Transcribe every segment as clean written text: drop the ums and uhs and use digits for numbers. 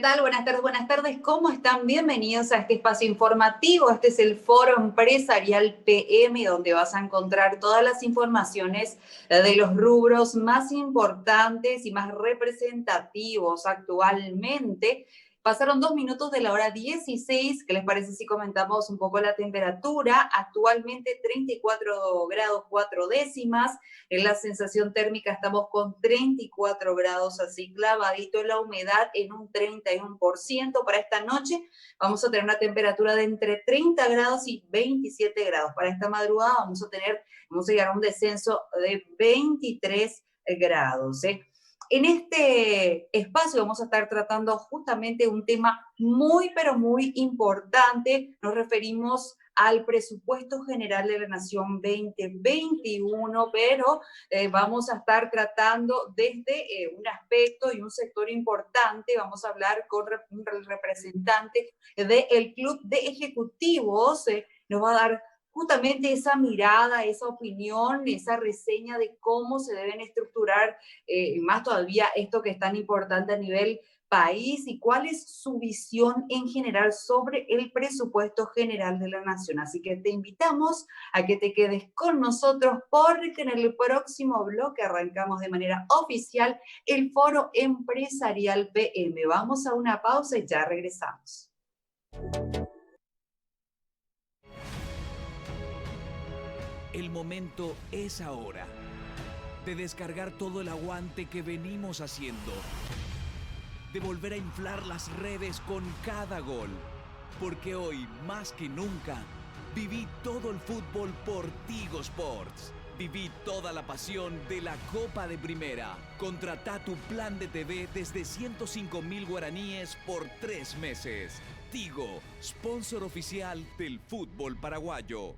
tal? Buenas tardes, buenas tardes. ¿Cómo están? Bienvenidos a este espacio informativo. Este es el Foro Empresarial PM, donde vas a encontrar todas las informaciones de los rubros más importantes y más representativos actualmente. Pasaron 2 minutos de la hora 16. ¿Qué les parece si comentamos un poco la temperatura? Actualmente 34 grados 4 décimas. En la sensación térmica estamos con 34 grados, así clavadito. La humedad en un 31%. Para esta noche vamos a tener una temperatura de entre 30 grados y 27 grados. Para esta madrugada vamos a llegar a un descenso de 23 grados. En este espacio vamos a estar tratando justamente un tema muy, pero muy importante. Nos referimos al presupuesto general de la Nación 2021, pero vamos a estar tratando desde un aspecto y un sector importante. Vamos a hablar con el representante del Club de Ejecutivos. Nos va a dar justamente esa mirada, esa opinión, esa reseña de cómo se deben estructurar, más todavía esto que es tan importante a nivel país, y cuál es su visión en general sobre el presupuesto general de la nación. Así que te invitamos a que te quedes con nosotros porque en el próximo bloque arrancamos de manera oficial el Foro Empresarial PM. Vamos a una pausa y ya regresamos. El momento es ahora de descargar todo el aguante que venimos haciendo, de volver a inflar las redes con cada gol, porque hoy, más que nunca, viví todo el fútbol por Tigo Sports. Viví toda la pasión de la Copa de Primera. Contratá tu plan de TV desde 105.000 guaraníes por 3 meses. Tigo, sponsor oficial del fútbol paraguayo.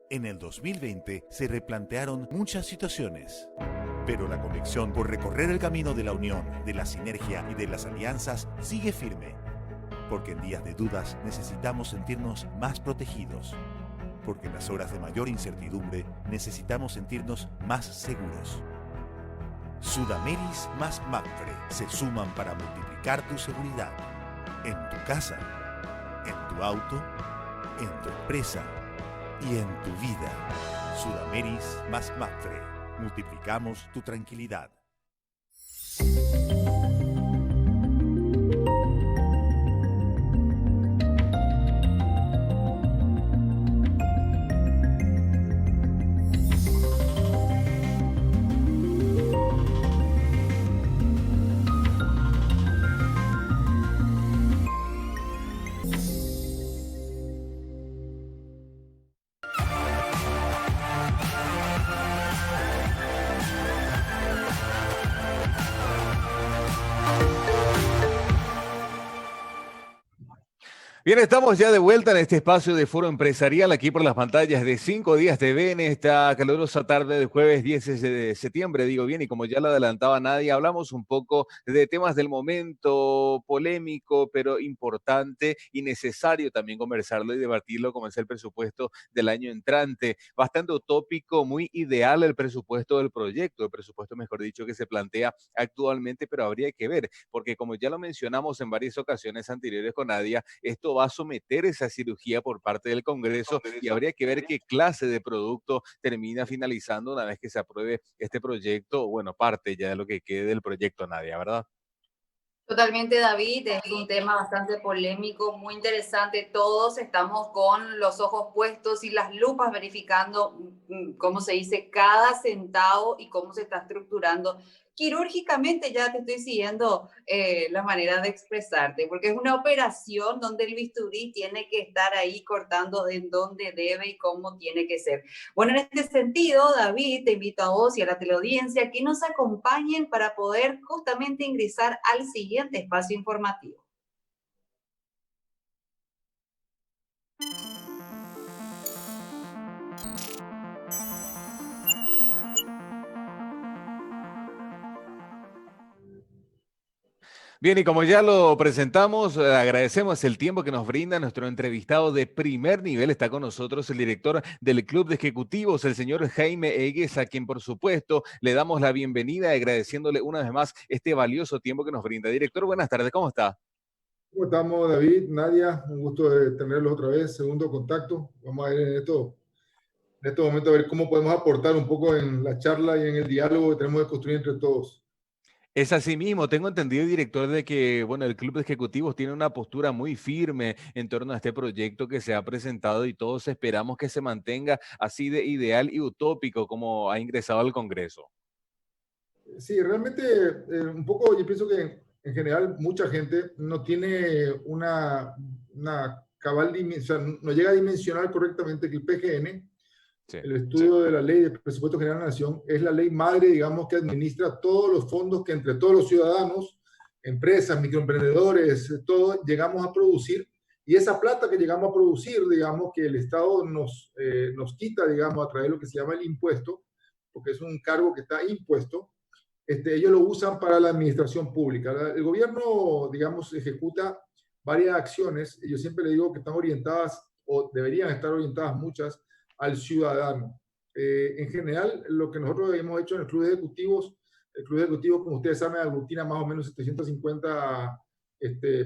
En el 2020 se replantearon muchas situaciones, pero la convicción por recorrer el camino de la unión, de la sinergia y de las alianzas sigue firme, porque en días de dudas necesitamos sentirnos más protegidos, porque en las horas de mayor incertidumbre necesitamos sentirnos más seguros. Sudameris más Mapfre se suman para multiplicar tu seguridad en tu casa, en tu auto, en tu empresa y en tu vida. Sudameris más Mapfre. Multiplicamos tu tranquilidad. Bien, estamos ya de vuelta en este espacio de Foro Empresarial, aquí por las pantallas de 5 Días TV en esta calurosa tarde del jueves 10 de septiembre, digo bien, y como ya lo adelantaba Nadia, hablamos un poco de temas del momento, polémico, pero importante y necesario también conversarlo y debatirlo, como es el presupuesto del año entrante. Bastante utópico, muy ideal el presupuesto del proyecto, el presupuesto, mejor dicho, que se plantea actualmente, pero habría que ver, porque como ya lo mencionamos en varias ocasiones anteriores con Nadia, esto va a someter esa cirugía por parte del Congreso y habría que ver qué clase de producto termina finalizando una vez que se apruebe este proyecto, bueno, parte ya de lo que quede del proyecto, Nadia, ¿verdad? Totalmente, David, es un tema bastante polémico, muy interesante. Todos estamos con los ojos puestos y las lupas verificando, cómo se dice, cada centavo y cómo se está estructurando. Quirúrgicamente ya te estoy siguiendo la manera de expresarte, porque es una operación donde el bisturí tiene que estar ahí cortando en donde debe y cómo tiene que ser. Bueno, en este sentido, David, te invito a vos y a la teleaudiencia que nos acompañen para poder justamente ingresar al siguiente espacio informativo. Bien, y como ya lo presentamos, agradecemos el tiempo que nos brinda nuestro entrevistado de primer nivel. Está con nosotros el director del Club de Ejecutivos, el señor Jaime Egues, a quien por supuesto le damos la bienvenida, agradeciéndole una vez más este valioso tiempo que nos brinda. Director, buenas tardes, ¿cómo está? ¿Cómo estamos, David? Nadia, un gusto de tenerlos otra vez, segundo contacto. Vamos a ver en estos momentos a ver cómo podemos aportar un poco en la charla y en el diálogo que tenemos que construir entre todos. Es así mismo, tengo entendido, director, de que, bueno, el Club de Ejecutivos tiene una postura muy firme en torno a este proyecto que se ha presentado y todos esperamos que se mantenga así de ideal y utópico como ha ingresado al Congreso. Sí, realmente un poco yo pienso que en general mucha gente no tiene una cabal dimensión, o sea, no llega a dimensionar correctamente que el PGN, Sí. el estudio de la ley de presupuesto general de la nación, es la ley madre, digamos, que administra todos los fondos que entre todos los ciudadanos, empresas, microemprendedores, todo, llegamos a producir. Y esa plata que llegamos a producir, digamos, que el Estado nos quita, digamos, a través de lo que se llama el impuesto, porque es un cargo que está impuesto, ellos lo usan para la administración pública. El gobierno, digamos, ejecuta varias acciones, y yo siempre le digo que están orientadas, o deberían estar orientadas muchas, al ciudadano. En general, lo que nosotros hemos hecho en el Club de Ejecutivos, como ustedes saben, aglutina más o menos 750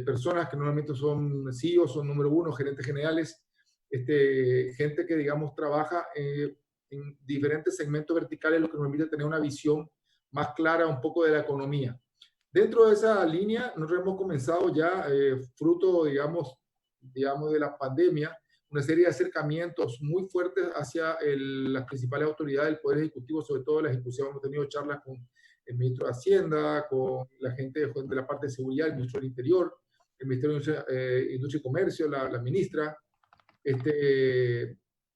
personas que normalmente son CEOs, son número uno, gerentes generales, gente que, digamos, trabaja en diferentes segmentos verticales, lo que nos permite tener una visión más clara un poco de la economía. Dentro de esa línea, nosotros hemos comenzado ya, fruto, digamos, de la pandemia, una serie de acercamientos muy fuertes hacia las principales autoridades del Poder Ejecutivo, sobre todo la ejecución. Hemos tenido charlas con el ministro de Hacienda, con la gente de la parte de seguridad, el ministro del Interior, el Ministerio de Industria y Comercio, la ministra,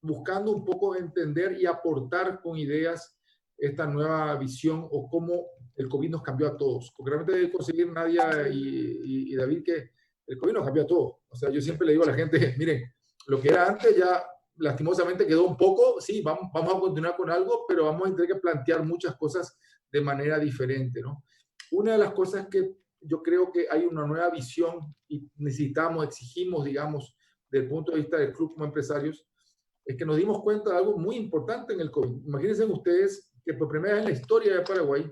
buscando un poco entender y aportar con ideas esta nueva visión o cómo el COVID nos cambió a todos. Porque realmente debe conseguir Nadia y David que el COVID nos cambió a todos. O sea, yo siempre le digo a la gente, miren, lo que era antes ya lastimosamente quedó un poco, sí, vamos a continuar con algo, pero vamos a tener que plantear muchas cosas de manera diferente, ¿no? Una de las cosas que yo creo que hay una nueva visión y necesitamos, exigimos, digamos, desde el punto de vista del club como empresarios, es que nos dimos cuenta de algo muy importante en el COVID. Imagínense ustedes que por primera vez en la historia de Paraguay,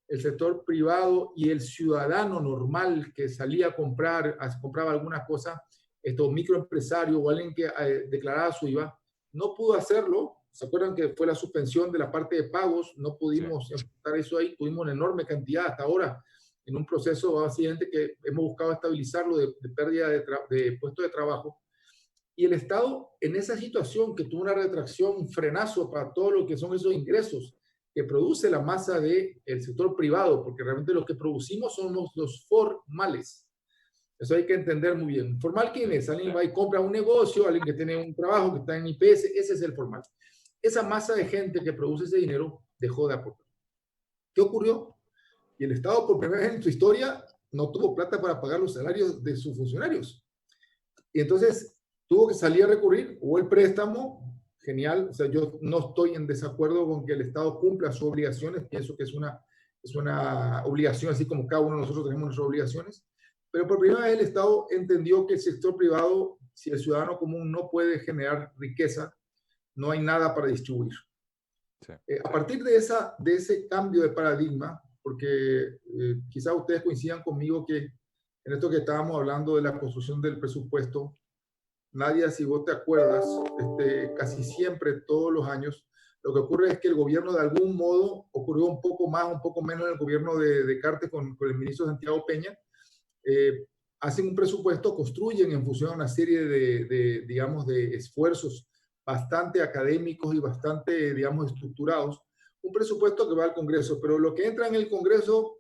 el sector privado y el ciudadano normal que salía a compraba alguna cosa, estos microempresarios o alguien que declaraba su IVA, no pudo hacerlo. ¿Se acuerdan que fue la suspensión de la parte de pagos? No pudimos enfrentar eso ahí, tuvimos una enorme cantidad hasta ahora en un proceso básicamente que hemos buscado estabilizarlo de pérdida de puestos de trabajo. Y el Estado, en esa situación que tuvo una retracción, un frenazo para todo lo que son esos ingresos que produce la masa del sector privado, porque realmente lo que producimos son los formales. Eso hay que entender muy bien. ¿Formal quién es? Alguien va y compra un negocio, alguien que tiene un trabajo, que está en IPS, ese es el formal. Esa masa de gente que produce ese dinero dejó de aportar. ¿Qué ocurrió? Y el Estado, por primera vez en su historia, no tuvo plata para pagar los salarios de sus funcionarios. Y entonces tuvo que salir a recurrir, hubo el préstamo, genial, o sea, yo no estoy en desacuerdo con que el Estado cumpla sus obligaciones, pienso que es una obligación, así como cada uno de nosotros tenemos nuestras obligaciones, pero por primera vez el Estado entendió que el sector privado, si el ciudadano común no puede generar riqueza, no hay nada para distribuir. Sí. A partir de ese cambio de paradigma, porque quizás ustedes coincidan conmigo que en esto que estábamos hablando de la construcción del presupuesto, Nadia, si vos te acuerdas, casi siempre, todos los años, lo que ocurre es que el gobierno de algún modo ocurrió un poco más, un poco menos en el gobierno de Cartes con el ministro Santiago Peña, hacen un presupuesto, construyen en función a una serie digamos, de esfuerzos bastante académicos y bastante, digamos, estructurados, un presupuesto que va al Congreso, pero lo que entra en el Congreso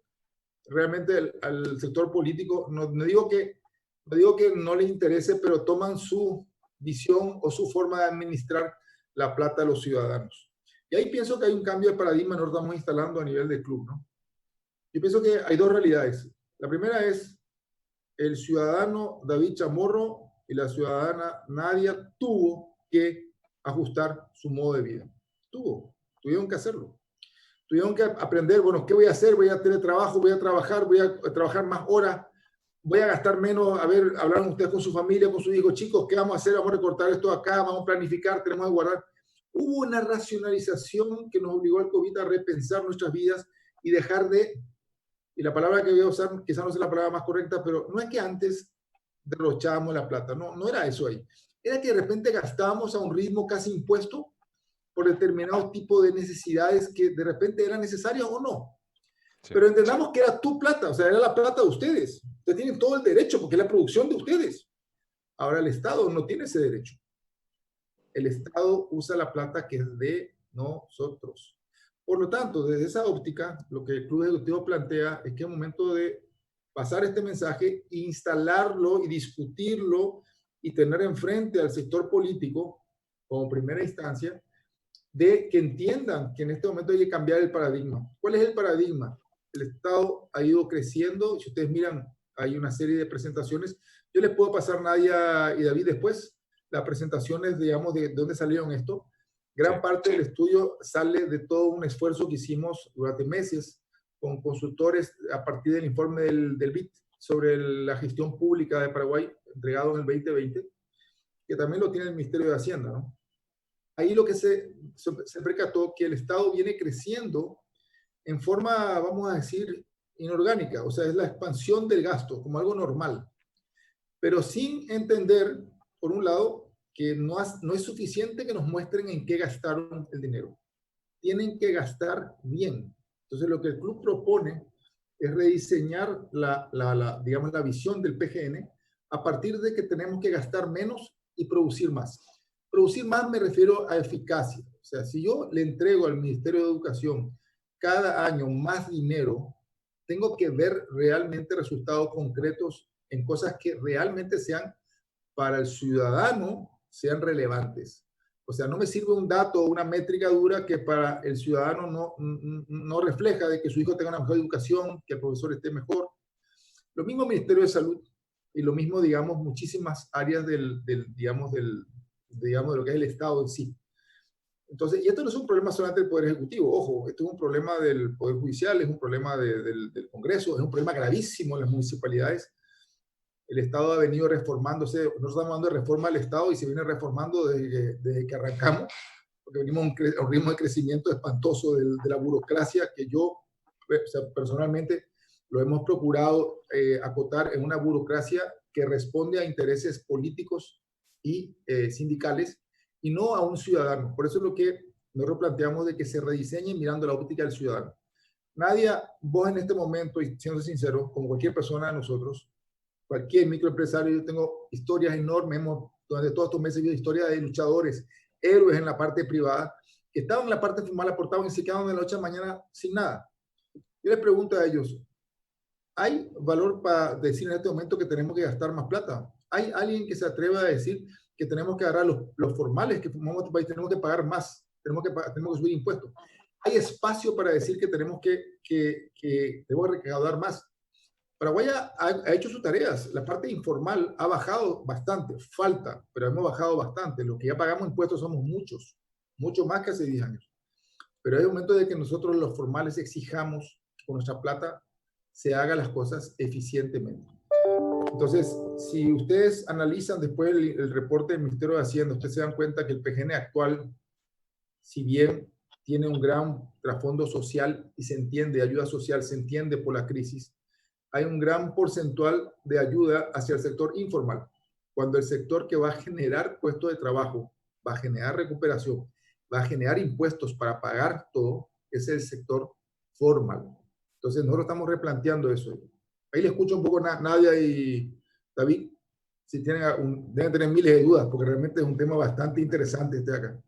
realmente al sector político, no digo que no les interese, pero toman su visión o su forma de administrar la plata de los ciudadanos. Y ahí pienso que hay un cambio de paradigma que nosotros estamos instalando a nivel del club, ¿no? Yo pienso que hay dos realidades. La primera es el ciudadano David Chamorro y la ciudadana Nadia tuvo que ajustar su modo de vida. Tuvieron que hacerlo. Tuvieron que aprender, bueno, ¿qué voy a hacer? Voy a tener trabajo, voy a trabajar más horas, voy a gastar menos. A ver, hablaron ustedes con su familia, con sus hijos, chicos, ¿qué vamos a hacer? Vamos a recortar esto acá, vamos a planificar, tenemos que guardar. Hubo una racionalización que nos obligó al COVID a repensar nuestras vidas y dejar de, y la palabra que voy a usar quizás no sea la palabra más correcta, pero no es que antes derrochábamos la plata, no era eso ahí. Era que de repente gastábamos a un ritmo casi impuesto por determinados tipos de necesidades que de repente eran necesarias o no. Sí. Pero entendamos que era tu plata, o sea, era la plata de ustedes. Ustedes tienen todo el derecho porque es la producción de ustedes. Ahora el Estado no tiene ese derecho. El Estado usa la plata que es de nosotros. Por lo tanto, desde esa óptica, lo que el Club Ejecutivo plantea es que es momento de pasar este mensaje, instalarlo y discutirlo y tener enfrente al sector político como primera instancia, de que entiendan que en este momento hay que cambiar el paradigma. ¿Cuál es el paradigma? El Estado ha ido creciendo. Si ustedes miran, hay una serie de presentaciones. Yo les puedo pasar, Nadia y David, después las presentaciones, digamos, de dónde salieron esto. Gran parte del estudio sale de todo un esfuerzo que hicimos durante meses con consultores a partir del informe del BID sobre la gestión pública de Paraguay, entregado en el 2020, que también lo tiene el Ministerio de Hacienda, ¿no? Ahí lo que se percató que el Estado viene creciendo en forma, vamos a decir, inorgánica, o sea, es la expansión del gasto como algo normal, pero sin entender, por un lado, que no es suficiente que nos muestren en qué gastaron el dinero. Tienen que gastar bien. Entonces, lo que el club propone es rediseñar digamos, la visión del PGN a partir de que tenemos que gastar menos y producir más. Producir más me refiero a eficacia. O sea, si yo le entrego al Ministerio de Educación cada año más dinero, tengo que ver realmente resultados concretos en cosas que realmente sean para el ciudadano, sean relevantes. O sea, no me sirve un dato o una métrica dura que para el ciudadano no refleja de que su hijo tenga una mejor educación, que el profesor esté mejor. Lo mismo Ministerio de Salud y lo mismo, digamos, muchísimas áreas de lo que es el Estado en sí. Entonces, y esto no es un problema solamente del Poder Ejecutivo, ojo, esto es un problema del Poder Judicial, es un problema del Congreso, es un problema gravísimo en las municipalidades. El Estado ha venido reformándose, nosotros estamos hablando de reforma del Estado y se viene reformando desde que arrancamos, porque venimos a un ritmo de crecimiento espantoso de la burocracia que yo, o sea, personalmente, lo hemos procurado acotar en una burocracia que responde a intereses políticos y sindicales y no a un ciudadano. Por eso es lo que nosotros planteamos de que se rediseñe mirando la óptica del ciudadano. Nadia, vos en este momento, y siendo sincero, como cualquier persona de nosotros, cualquier microempresario, yo tengo historias enormes, durante todos estos meses yo he historias de luchadores, héroes en la parte privada, que estaban en la parte formal, aportaban y se quedaban de la noche a mañana sin nada. Yo les pregunto a ellos, ¿hay valor para decir en este momento que tenemos que gastar más plata? ¿Hay alguien que se atreva a decir que tenemos que agarrar los formales que formamos este país, tenemos que pagar más, tenemos que subir impuestos? ¿Hay espacio para decir que tenemos que recaudar más? Paraguay ha hecho sus tareas. La parte informal ha bajado bastante. Falta, pero hemos bajado bastante. Lo que ya pagamos impuestos somos muchos, mucho más que hace 10 años. Pero es momento de que nosotros los formales exijamos con nuestra plata se hagan las cosas eficientemente. Entonces, si ustedes analizan después el reporte del Ministerio de Hacienda, ustedes se dan cuenta que el PGN actual, si bien tiene un gran trasfondo social y se entiende, ayuda social, se entiende por la crisis, hay un gran porcentual de ayuda hacia el sector informal. Cuando el sector que va a generar puestos de trabajo, va a generar recuperación, va a generar impuestos para pagar todo, es el sector formal. Entonces, nosotros estamos replanteando eso. Ahí le escucho un poco Nadia y David, si tienen deben tener miles de dudas, porque realmente es un tema bastante interesante este de acá.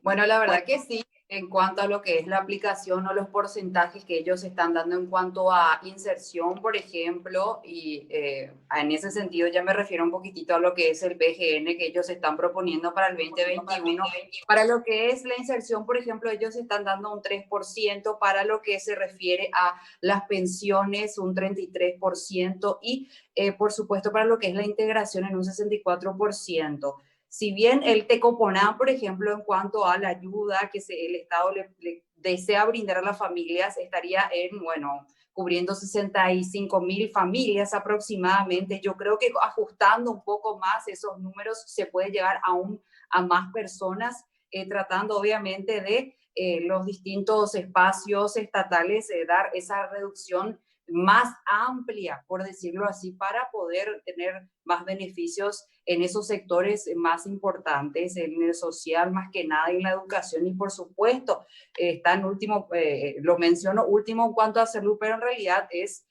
Bueno, la verdad que sí, en cuanto a lo que es la aplicación o los porcentajes que ellos están dando en cuanto a inserción, por ejemplo, y en ese sentido ya me refiero un poquitito a lo que es el PGN que ellos están proponiendo para el 2021. Para lo que es la inserción, por ejemplo, ellos están dando un 3%, para lo que se refiere a las pensiones un 33% y, por supuesto, para lo que es la integración en un 64%. Si bien el Tecoponá, por ejemplo, en cuanto a la ayuda que el Estado le desea brindar a las familias, estaría en, bueno, cubriendo 65.000 familias aproximadamente. Yo creo que ajustando un poco más esos números se puede llegar aún a más personas, tratando obviamente de los distintos espacios estatales, dar esa reducción más amplia, por decirlo así, para poder tener más beneficios en esos sectores más importantes, en el social más que nada, en la educación y por supuesto, está en último, lo menciono último en cuanto a salud, pero en realidad es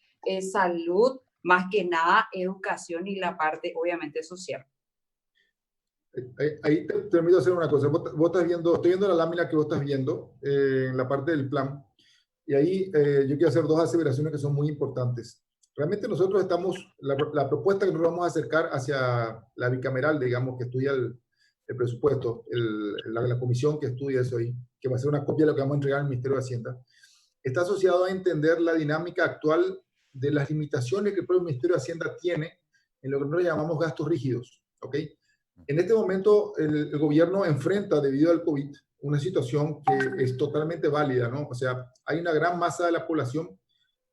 salud más que nada, educación y la parte obviamente social. Ahí te permito hacer una cosa. Vos estás viendo, estoy viendo la lámina que vos estás viendo en la parte del plan. Y ahí yo quiero hacer dos aseveraciones que son muy importantes. Realmente nosotros estamos, la propuesta que nos vamos a acercar hacia la bicameral, digamos, que estudia el presupuesto, la comisión que estudia eso ahí, que va a ser una copia de lo que vamos a entregar al Ministerio de Hacienda, está asociado a entender la dinámica actual de las limitaciones que el propio Ministerio de Hacienda tiene en lo que nosotros llamamos gastos rígidos, ¿ok? En este momento el gobierno enfrenta, debido al COVID, una situación que es totalmente válida, ¿no? O sea, hay una gran masa de la población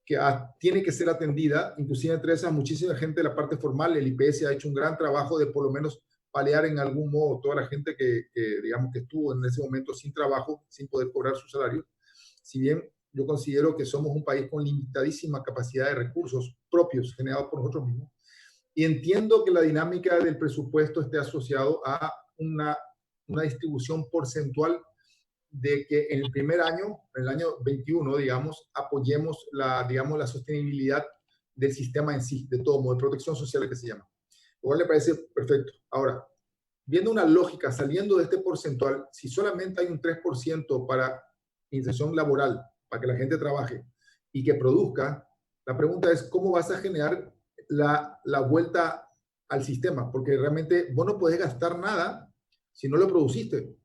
que tiene que ser atendida, inclusive entre esas muchísima gente de la parte formal. El IPS ha hecho un gran trabajo de por lo menos paliar en algún modo toda la gente que digamos que estuvo en ese momento sin trabajo, sin poder cobrar su salario. Si bien yo considero que somos un país con limitadísima capacidad de recursos propios generados por nosotros mismos, y entiendo que la dinámica del presupuesto esté asociado a una distribución porcentual de que en el primer año, en el año 21, digamos, apoyemos digamos, la sostenibilidad del sistema en sí, de todo modo, de protección social que se llama. Lo cual le parece perfecto. Ahora, viendo una lógica, saliendo de este porcentual, si solamente hay un 3% para inserción laboral, para que la gente trabaje y que produzca, la pregunta es, ¿cómo vas a generar la vuelta al sistema? Porque realmente vos no podés gastar nada si no lo produciste.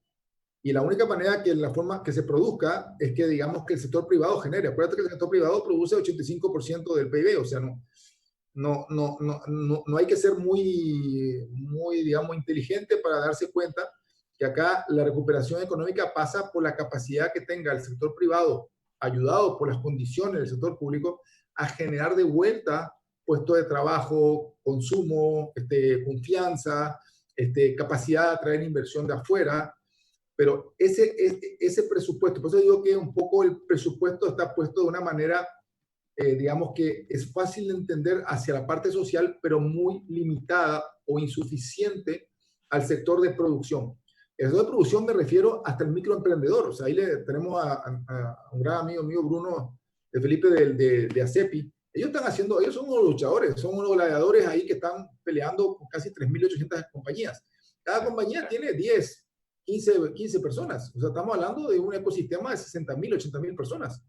Y la única manera que la forma que se produzca es que digamos que el sector privado genere. Acuérdate que el sector privado produce 85% del PIB, o sea, no hay que ser muy, digamos, inteligente para darse cuenta que acá la recuperación económica pasa por la capacidad que tenga el sector privado, ayudado por las condiciones del sector público, a generar de vuelta puestos de trabajo, consumo, confianza, capacidad de atraer inversión de afuera. Pero ese presupuesto, por eso digo que un poco el presupuesto está puesto de una manera, digamos que es fácil de entender hacia la parte social, pero muy limitada o insuficiente al sector de producción. El sector de producción me refiero hasta el microemprendedor. O sea, ahí tenemos a un gran amigo mío, Bruno de Felipe de ACEPI. Ellos son unos luchadores, son unos gladiadores ahí que están peleando con casi 3.800 compañías. Cada compañía tiene 10, 15 personas. O sea, estamos hablando de un ecosistema de 60.000, 80.000 personas.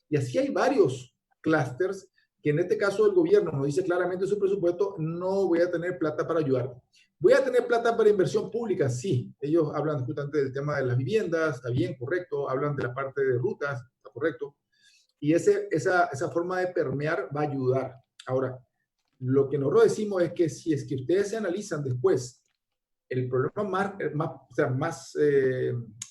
Y así hay varios clústeres que en este caso el gobierno nos dice claramente en su presupuesto, no voy a tener plata para ayudar. ¿Voy a tener plata para inversión pública? Sí. Ellos hablan justamente del tema de las viviendas, está bien, correcto. Hablan de la parte de rutas, está correcto. Y esa forma de permear va a ayudar. Ahora, lo que nosotros decimos es que si es que ustedes se analizan después, el problema más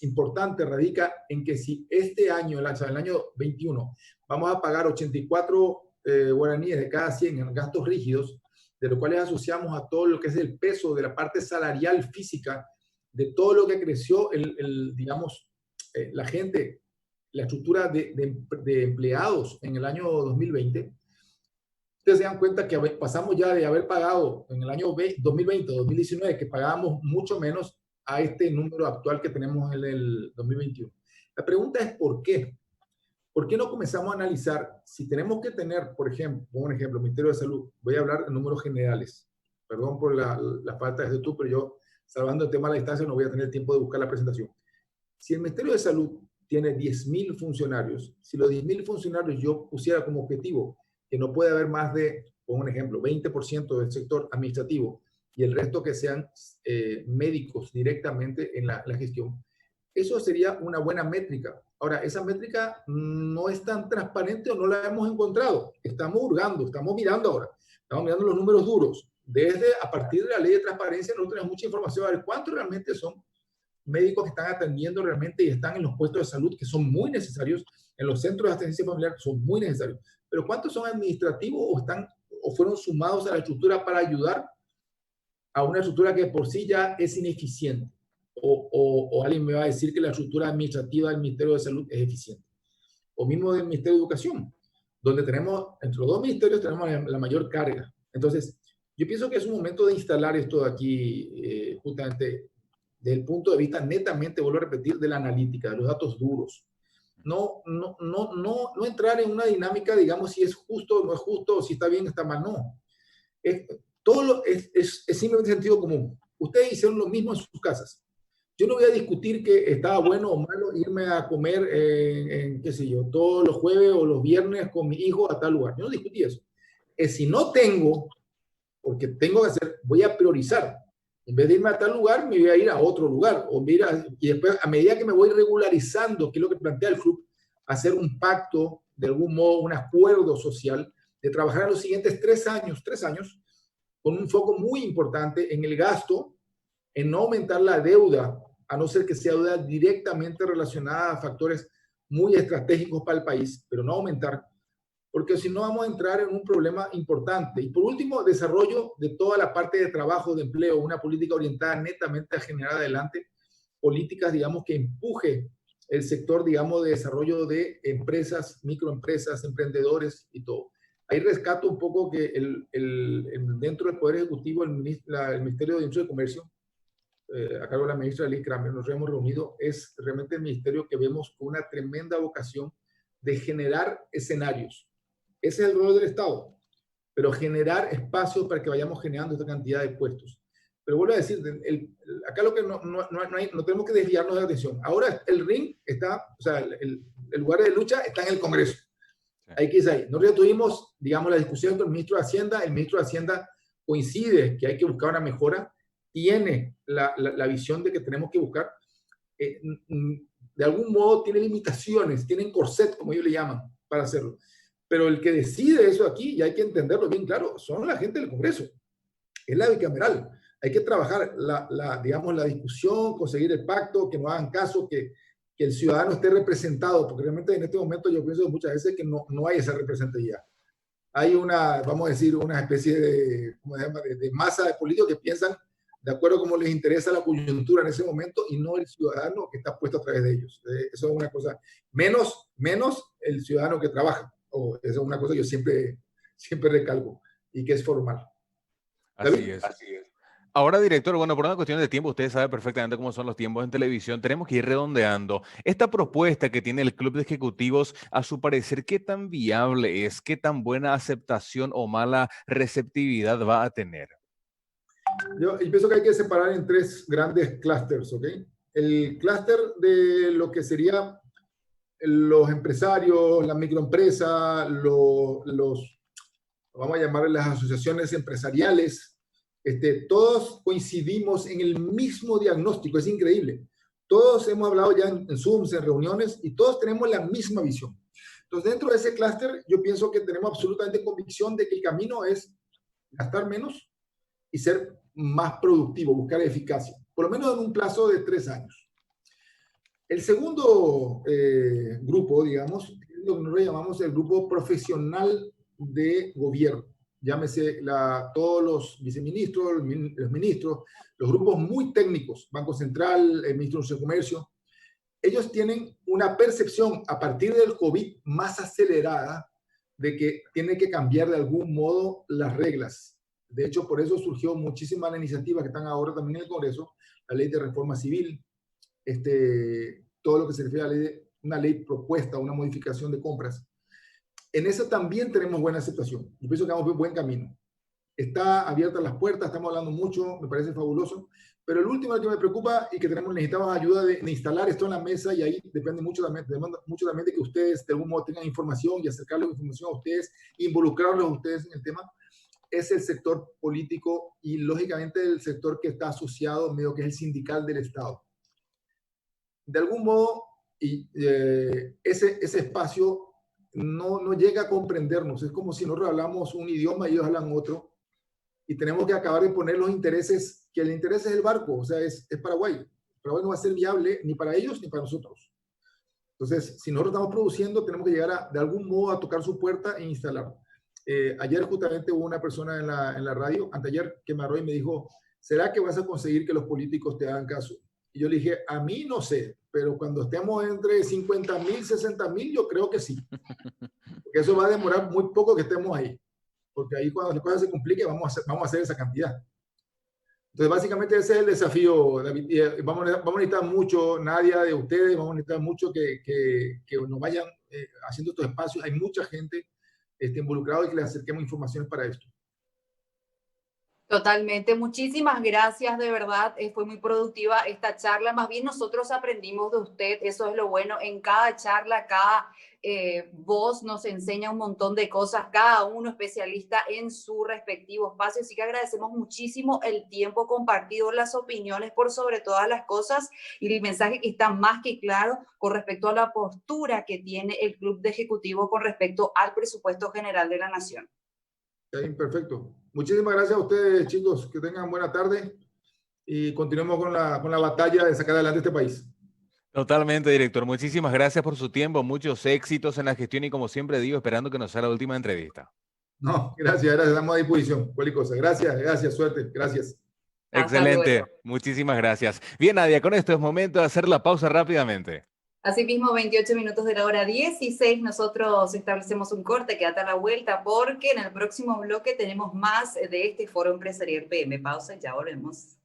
importante radica en que si este año, el año 21, vamos a pagar 84 guaraníes de cada 100 en gastos rígidos, de los cuales asociamos a todo lo que es el peso de la parte salarial física, de todo lo que creció, digamos, la gente, la estructura de empleados en el año 2020, ustedes se dan cuenta que pasamos ya de haber pagado en el año 2020, 2019, que pagábamos mucho menos a este número actual que tenemos en el 2021. La pregunta es ¿por qué? ¿por qué no comenzamos a analizar si tenemos que tener, por ejemplo, un ejemplo, Ministerio de Salud, voy a hablar en números generales, perdón por la falta de YouTube, pero yo, salvando el tema de la distancia, no voy a tener tiempo de buscar la presentación. Si el Ministerio de Salud tiene 10.000 funcionarios, si los 10.000 funcionarios yo pusiera como objetivo que no puede haber más de, pongo un ejemplo, 20% del sector administrativo y el resto que sean médicos directamente en la gestión, eso sería una buena métrica. Ahora, esa métrica no es tan transparente o no la hemos encontrado. Estamos hurgando, estamos mirando ahora, estamos mirando los números duros. Desde a partir de la ley de transparencia, nosotros tenemos mucha información a ver cuántos realmente son médicos que están atendiendo realmente y están en los puestos de salud, que son muy necesarios, en los centros de asistencia familiar, que son muy necesarios. Pero ¿cuántos son administrativos o fueron sumados a la estructura para ayudar a una estructura que por sí ya es ineficiente? O alguien me va a decir que la estructura administrativa del Ministerio de Salud es eficiente. O mismo del Ministerio de Educación, donde tenemos, entre los dos ministerios, tenemos la mayor carga. Entonces, yo pienso que es un momento de instalar esto aquí, justamente desde el punto de vista netamente, vuelvo a repetir, de la analítica, de los datos duros. No entrar en una dinámica, digamos, si es justo o no es justo, o si está bien o está mal, no. Es simplemente sentido común. Ustedes hicieron lo mismo en sus casas. Yo no voy a discutir que estaba bueno o malo irme a comer, qué sé yo, todos los jueves o los viernes con mi hijo a tal lugar. Yo no discutí eso. Si no tengo, porque tengo que hacer, voy a priorizar. En vez de irme a tal lugar, me voy a ir a otro lugar. Y después, a medida que me voy regularizando, que es lo que plantea el club, hacer un pacto, de algún modo, un acuerdo social, de trabajar en los siguientes 3 años, con un foco muy importante en el gasto, en no aumentar la deuda, a no ser que sea deuda directamente relacionada a factores muy estratégicos para el país, pero no aumentar, porque si no vamos a entrar en un problema importante. Y por último, desarrollo de toda la parte de trabajo, de empleo, una política orientada netamente a generar adelante políticas, digamos, que empuje el sector, digamos, de desarrollo de empresas, microempresas, emprendedores y todo. Ahí rescato un poco que dentro del Poder Ejecutivo, el Ministerio de Industria y Comercio, a cargo de la ministra Liz Kramer, nos hemos reunido, es realmente el ministerio que vemos con una tremenda vocación de generar escenarios. Ese es el rol del Estado, pero generar espacios para que vayamos generando esta cantidad de puestos. Pero vuelvo a decir, acá lo que no tenemos que desviarnos de la atención. Ahora el ring está, o sea, el lugar de lucha está en el Congreso. Sí. Hay que ir ahí. Nosotros ya tuvimos, digamos, la discusión con el ministro de Hacienda. El ministro de Hacienda coincide que hay que buscar una mejora, tiene la visión de que tenemos que buscar, de algún modo tiene limitaciones, tienen corset, como ellos le llaman, para hacerlo. Pero el que decide eso aquí, y hay que entenderlo bien claro, son la gente del Congreso, es la bicameral. Hay que trabajar digamos, la discusión, conseguir el pacto, que no hagan caso, que el ciudadano esté representado, porque realmente en este momento yo pienso muchas veces que no hay esa representatividad. Hay vamos a decir, una especie de masa de políticos que piensan de acuerdo a cómo les interesa la coyuntura en ese momento y no el ciudadano que está puesto a través de ellos. Eso es una cosa. Menos el ciudadano que trabaja. Eso es una cosa que yo siempre recalco y que es formal. Así es. Ahora, director, bueno, por una cuestión de tiempo, usted sabe perfectamente cómo son los tiempos en televisión, tenemos que ir redondeando. Esta propuesta que tiene el Club de Ejecutivos, a su parecer, ¿qué tan viable es? ¿Qué tan buena aceptación o mala receptividad va a tener? Yo pienso que hay que separar en 3 grandes clústeres, ¿ok? El clúster de lo que sería los empresarios, la microempresa, vamos a llamarle las asociaciones empresariales, todos coincidimos en el mismo diagnóstico, es increíble. Todos hemos hablado ya en Zooms, en reuniones, y todos tenemos la misma visión. Entonces, dentro de ese clúster, yo pienso que tenemos absolutamente convicción de que el camino es gastar menos y ser más productivo, buscar eficacia, por lo menos en un plazo de 3 años. El segundo grupo, digamos, es lo que nosotros llamamos el grupo profesional de gobierno. Llámese todos los viceministros, los ministros, los grupos muy técnicos, Banco Central, el ministro de Comercio. Ellos tienen una percepción a partir del COVID más acelerada de que tiene que cambiar de algún modo las reglas. De hecho, por eso surgió muchísimas iniciativas que están ahora también en el Congreso, la ley de reforma civil, todo lo que se refiere a la ley una ley propuesta, una modificación de compras. En eso también tenemos buena aceptación. Yo pienso que vamos por buen camino. Está abiertas las puertas, estamos hablando mucho, me parece fabuloso. Pero el último que me preocupa y que necesitamos ayuda de instalar esto en la mesa, y ahí depende mucho también de que ustedes de algún modo tengan información y acercarles información a ustedes, involucrarlos a ustedes en el tema, es el sector político y lógicamente el sector que está asociado, medio que es el sindical del Estado. De algún modo, ese espacio no llega a comprendernos. Es como si nosotros hablamos un idioma y ellos hablan otro, y tenemos que acabar de poner los intereses, que el interés es el barco, o sea, es Paraguay. Paraguay no va a ser viable ni para ellos ni para nosotros. Entonces, si nosotros estamos produciendo, tenemos que llegar de algún modo a tocar su puerta e instalarlo. Ayer justamente hubo una persona en la radio, anteayer, que me habló y me dijo, ¿será que vas a conseguir que los políticos te hagan caso? Y yo le dije, a mí no sé, pero cuando estemos entre 50,000, 60,000, yo creo que sí. Porque eso va a demorar muy poco que estemos ahí. Porque ahí cuando las cosas se compliquen, vamos a hacer esa cantidad. Entonces, básicamente ese es el desafío, David. Vamos a necesitar mucho, Nadia, de ustedes, vamos a necesitar mucho que nos vayan haciendo estos espacios. Hay mucha gente involucrada y que les acerquemos informaciones para esto. Totalmente, muchísimas gracias, de verdad, fue muy productiva esta charla, más bien nosotros aprendimos de usted, eso es lo bueno, en cada charla, cada voz nos enseña un montón de cosas, cada uno especialista en su respectivo espacio, así que agradecemos muchísimo el tiempo compartido, las opiniones por sobre todas las cosas y el mensaje que está más que claro con respecto a la postura que tiene el Club de Ejecutivo con respecto al presupuesto general de la Nación. Perfecto. Muchísimas gracias a ustedes, chicos. Que tengan buena tarde y continuemos con la batalla de sacar adelante este país. Totalmente, director. Muchísimas gracias por su tiempo. Muchos éxitos en la gestión y, como siempre digo, esperando que nos sea la última entrevista. No, gracias. Estamos a disposición. Cualquier cosa. Gracias. Suerte. Gracias. Excelente. Muchísimas gracias. Bien, Nadia, con esto es momento de hacer la pausa rápidamente. Asimismo, 28 minutos de la hora 16, nosotros establecemos un corte, quédate a la vuelta porque en el próximo bloque tenemos más de este Foro Empresarial PM. Pausa y ya volvemos.